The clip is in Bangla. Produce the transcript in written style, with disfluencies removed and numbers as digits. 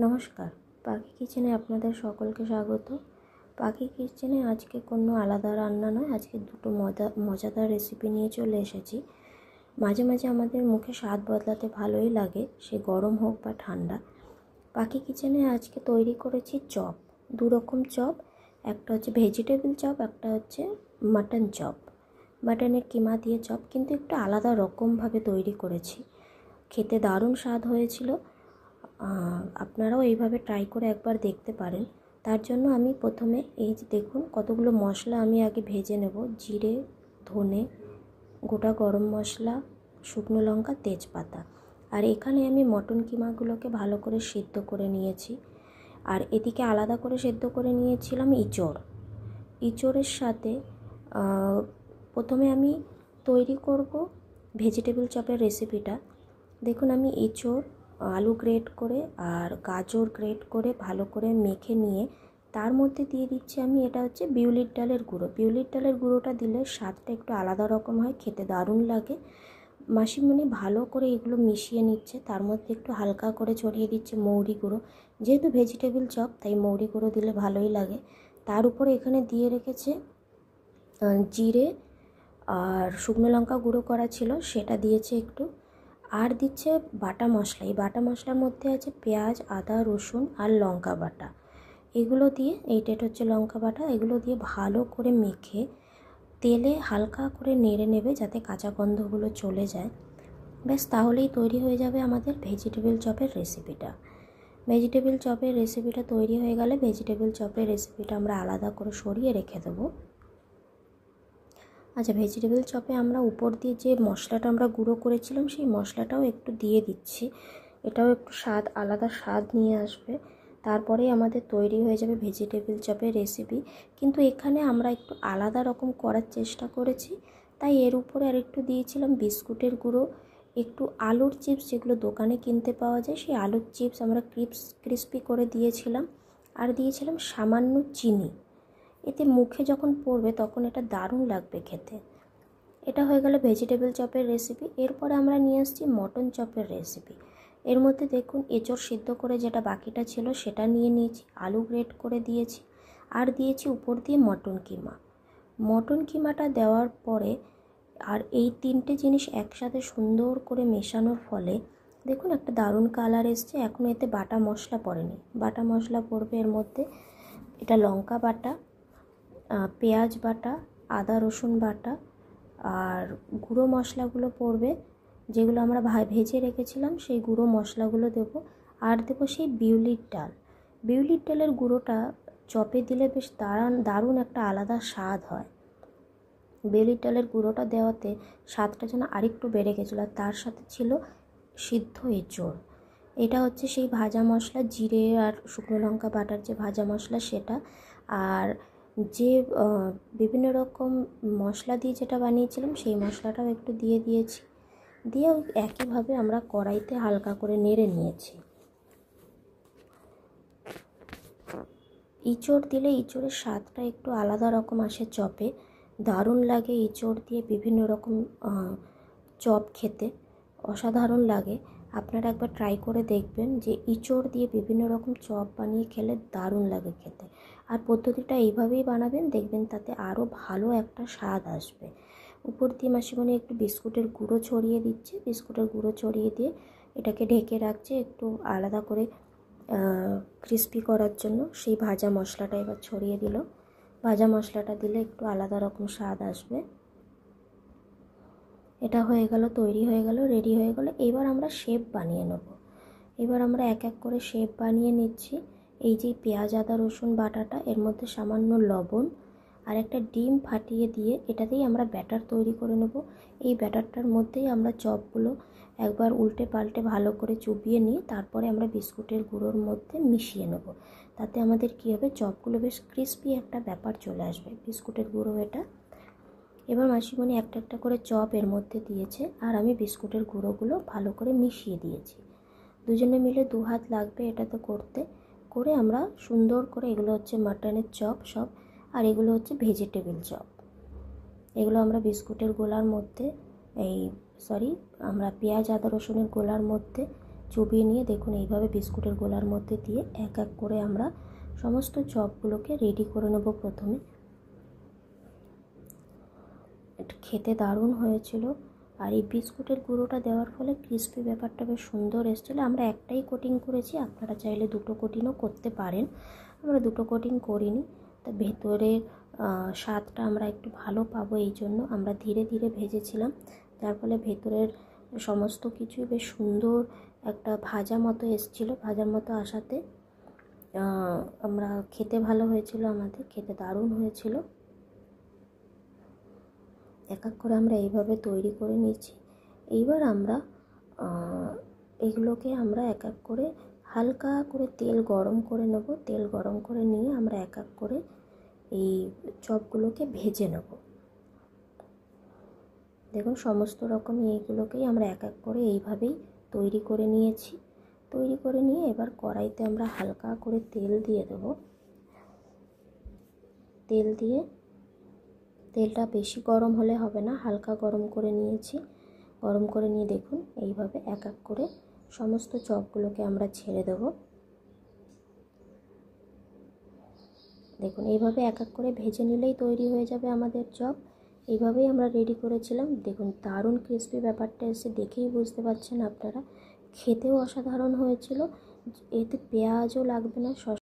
নমস্কার, পাখি কিচেনে আপনাদের সকলকে স্বাগত। পাখি কিচেনে আজকে কোনো আলাদা রান্না নয়, আজকে দুটো মজাদার রেসিপি নিয়ে চলে এসেছি। মাঝে মাঝে আমাদের মুখে স্বাদ বদলাতে ভালোই লাগে, সে গরম হোক বা ঠান্ডা। পাখি কিচেনে আজকে তৈরি করেছি চপ, দু রকম চপ। একটা হচ্ছে ভেজিটেবল চপ, একটা হচ্ছে মাটন চপ, মাটনের কিমা দিয়ে চপ, কিন্তু একটু আলাদা রকমভাবে তৈরি করেছি। খেতে দারুণ স্বাদ হয়েছিল। আপনারাও এইভাবে ট্রাই করে একবার দেখতে পারেন। তার জন্য আমি প্রথমে এই যে দেখুন কতগুলো মশলা আমি আগে ভেজে নেব। জিরে, ধনে, গোটা গরম মশলা, শুকনো লঙ্কা, তেজপাতা। আর এখানে আমি মটন কিমাগুলোকে ভালো করে সিদ্ধ করে নিয়েছি। আর এদিকে আলাদা করে সিদ্ধ করে নিয়েছিলাম ইঁচড়। ইঁচড়ের সাথে প্রথমে আমি তৈরি করব ভেজিটেবল চপের রেসিপিটা। দেখুন আমি ইঁচড়, আলু গ্রেট করে আর গাজর গ্রেট করে ভালো করে মেখে নিয়ে তার মধ্যে দিয়ে দিচ্ছি আমি, এটা হচ্ছে বিউলির ডালের গুঁড়ো। বিউলির ডালের গুঁড়োটা দিলে স্বাদটা একটু আলাদা রকম হয়, খেতে দারুণ লাগে। মাসিমণি ভালো করে এগুলো মিশিয়ে নিচ্ছে, তার মধ্যে একটু হালকা করে ছড়িয়ে দিচ্ছে মৌরি গুঁড়ো। যেহেতু ভেজিটেবল চপ তাই মৌরি গুঁড়ো দিলে ভালোই লাগে। তার উপরে এখানে দিয়ে রেখেছে জিরে আর শুকনো লঙ্কা গুঁড়ো করা ছিল, সেটা দিয়েছে একটু। আর দিচ্ছে বাটা মশলা। এই বাটা মশলার মধ্যে আছে পেঁয়াজ, আদা, রসুন আর লঙ্কা বাটা। এগুলো দিয়ে, এইটা হচ্ছে লঙ্কা বাটা, এগুলো দিয়ে ভালো করে মেখে তেলে হালকা করে নেড়ে নেবে যাতে কাঁচা গন্ধগুলো চলে যায়। ব্যাস, তাহলেই তৈরি হয়ে যাবে আমাদের ভেজিটেবল চপের রেসিপিটা। ভেজিটেবল চপের রেসিপিটা তৈরি হয়ে গেলে ভেজিটেবল চপের রেসিপিটা আমরা আলাদা করে সরিয়ে রেখে দেবো। আচ্ছা, ভেজিটেবল চপে আমরা উপর দিয়ে যে মশলাটা আমরা গুঁড়ো করেছিলাম সেই মশলাটাও একটু দিয়ে দিচ্ছি। এটাও একটু আলাদা স্বাদ নিয়ে আসবে। তারপরেই আমাদের তৈরি হয়ে যাবে ভেজিটেবল চপের রেসিপি। কিন্তু এখানে আমরা একটু আলাদা রকম করার চেষ্টা করেছি, তাই এর উপরে আর একটু দিয়েছিলাম বিস্কুটের গুঁড়ো, একটু আলুর চিপস যেগুলো দোকানে কিনতে পাওয়া যায় সেই আলুর চিপস আমরা ক্রিস্পি করে দিয়েছিলাম। আর দিয়েছিলাম সামান্য চিনি। এতে মুখে যখন পড়বে তখন এটা দারুণ লাগবে খেতে। এটা হয়ে গেল ভেজিটেবল চপের রেসিপি। এরপরে আমরা নিয়ে আসছি মটন চপের রেসিপি। এর মধ্যে দেখুন এঁচড় সিদ্ধ করে যেটা বাকিটা ছিল সেটা নিয়ে নিয়েছি, আলু গ্রেট করে দিয়েছি, আর দিয়েছি উপর দিয়ে মটন কিমা। মটন কিমাটা দেওয়ার পরে আর এই তিনটে জিনিস একসাথে সুন্দর করে মেশানোর ফলে দেখুন একটা দারুণ কালার এসছে। এখন এতে বাটা মশলা পড়েনি, বাটা মশলা পড়বে এর মধ্যে। এটা লঙ্কা বাটা, পেঁয়াজ বাটা, আদা রসুন বাটা, আর গুঁড়ো মশলাগুলো পড়বে যেগুলো আমরা ভেজে রেখেছিলাম, সেই গুঁড়ো মশলাগুলো দেবো। আর দেবো সেই বিউলির ডাল। বিউলির ডালের গুঁড়োটা চপে দিলে বেশ দারুণ একটা আলাদা স্বাদ হয়। বিউলির ডালের গুঁড়োটা দেওয়াতে স্বাদটা যেন আরেকটু বেড়ে গেছিলো। আর তার সাথে ছিল সিদ্ধ এঁচড়। এটা হচ্ছে সেই ভাজা মশলা, জিরে আর শুকনো লঙ্কা বাটার যে ভাজা মশলা সেটা। আর যে বিভিন্ন রকম মশলা দিয়ে যেটা বানিয়েছিলাম সেই মশলাটাও একটু দিয়ে দিয়েছি। দিয়ে ওই একইভাবে আমরা কড়াইতে হালকা করে নেড়ে নিয়েছি। ইঁচড় দিলে ইঁচড়ের স্বাদটা একটু আলাদা রকম আসে চপে, দারুণ লাগে। ইঁচড় দিয়ে বিভিন্ন রকম চপ খেতে অসাধারণ লাগে। আপনারা একবার ট্রাই করে দেখবেন যে ইঁচড় দিয়ে বিভিন্ন রকম চপ বানিয়ে খেলে দারুণ লাগে খেতে। আর পদ্ধতিটা এইভাবেই বানাবেন, দেখবেন তাতে আরও ভালো একটা স্বাদ আসবে। উপর দিয়ে মাসিমণি একটু বিস্কুটের গুঁড়ো ছড়িয়ে দিচ্ছে, বিস্কুটের গুঁড়ো ছড়িয়ে দিয়ে এটাকে ঢেকে রাখছে একটু আলাদা করে ক্রিস্পি করার জন্য। সেই ভাজা মশলাটা এবার ছড়িয়ে দিল। ভাজা মশলাটা দিলে একটু আলাদা রকম স্বাদ আসবে। এটা হয়ে গেল, তৈরি হয়ে গেল, রেডি হয়ে গেল। এবার আমরা শেপ বানিয়ে নেব। এবার আমরা এক এক করে শেপ বানিয়ে নিচ্ছি। এই যে পেঁয়াজ, আদা, রসুন বাটাটা, এর মধ্যে সামান্য লবণ আর একটা ডিম ফাটিয়ে দিয়ে এটাতেই আমরা ব্যাটার তৈরি করে নেব। এই ব্যাটারটার মধ্যেই আমরা চপগুলো একবার উল্টে পাল্টে ভালো করে চুবিয়ে নিয়ে তারপরে আমরা বিস্কুটের গুঁড়োর মধ্যে মিশিয়ে নেব। তাতে আমাদের কী হবে, চপগুলো বেশ ক্রিস্পি একটা ব্যাপার চলে আসবে। বিস্কুটের গুঁড়ো এটা। এবার মাসিমণি একটা একটা করে চপ এর মধ্যে দিয়েছে আর আমি বিস্কুটের গুঁড়োগুলো ভালো করে মিশিয়ে দিয়েছি। দুজনে মিলে 2 হাত লাগবে এটাতে করতে। করে আমরা সুন্দর করে, এগুলো হচ্ছে মাটনের চপ সব, আর এগুলো হচ্ছে ভেজিটেবল চপ। এগুলো আমরা বিস্কুটের গোলার মধ্যে আমরা পেঁয়াজ, আদা, রসুনের গোলার মধ্যে চুবিয়ে নিয়ে দেখুন এইভাবে বিস্কুটের গোলার মধ্যে দিয়ে এক এক করে আমরা সমস্ত চপগুলোকে রেডি করে নেব। প্রথমে এটা খেতে দারুণ হয়েছিল, আর এই বিস্কুটের গুঁড়োটা দেওয়ার ফলে ক্রিস্পি ব্যাপারটা বেশ সুন্দর এসেছিলো। আমরা একটাই কোটিং করেছি, আপনারা চাইলে দুটো কোটিংও করতে পারেন। আমরা দুটো কোটিং করিনি, তা ভেতরের স্বাদটা আমরা একটু ভালো পাবো এই জন্য আমরা ধীরে ধীরে ভেজেছিলাম, যার ফলে ভেতরের সমস্ত কিছুই বেশ সুন্দর একটা ভাজা মতো এসেছিলো। ভাজার মতো আসাতে আমরা খেতে ভালো হয়েছিল, আমাদের খেতে দারুণ হয়েছিল। এক এক করে আমরা এইভাবে তৈরি করে নিয়েছি। এইবার আমরা এগুলোকে আমরা এক এক করে হালকা করে তেল গরম করে নেব। তেল গরম করে নিয়ে আমরা এক এক করে এই চপগুলোকে ভেজে নেব। দেখুন সমস্ত রকম এইগুলোকেই আমরা এক এক করে এইভাবেই তৈরি করে নিয়েছি। তৈরি করে নিয়ে এবার কড়াইতে আমরা হালকা করে তেল দিয়ে দেব। তেল দিয়ে, তেলটা বেশি গরম হলে হবে না, হালকা গরম করে নিয়েছি। গরম করে নিয়ে দেখুন এইভাবে এক এক করে সমস্ত চপগুলোকে আমরা ছেড়ে দেব। দেখুন এইভাবে এক এক করে ভেজে নিলেই তৈরি হয়ে যাবে আমাদের চপ। এইভাবেই আমরা রেডি করেছিলাম। দেখুন দারুণ ক্রিস্পি ব্যাপারটা এসে দেখেই বুঝতে পারছেন আপনারা। খেতেও অসাধারণ হয়েছিল, এতে পেঁয়াজও লাগবে না,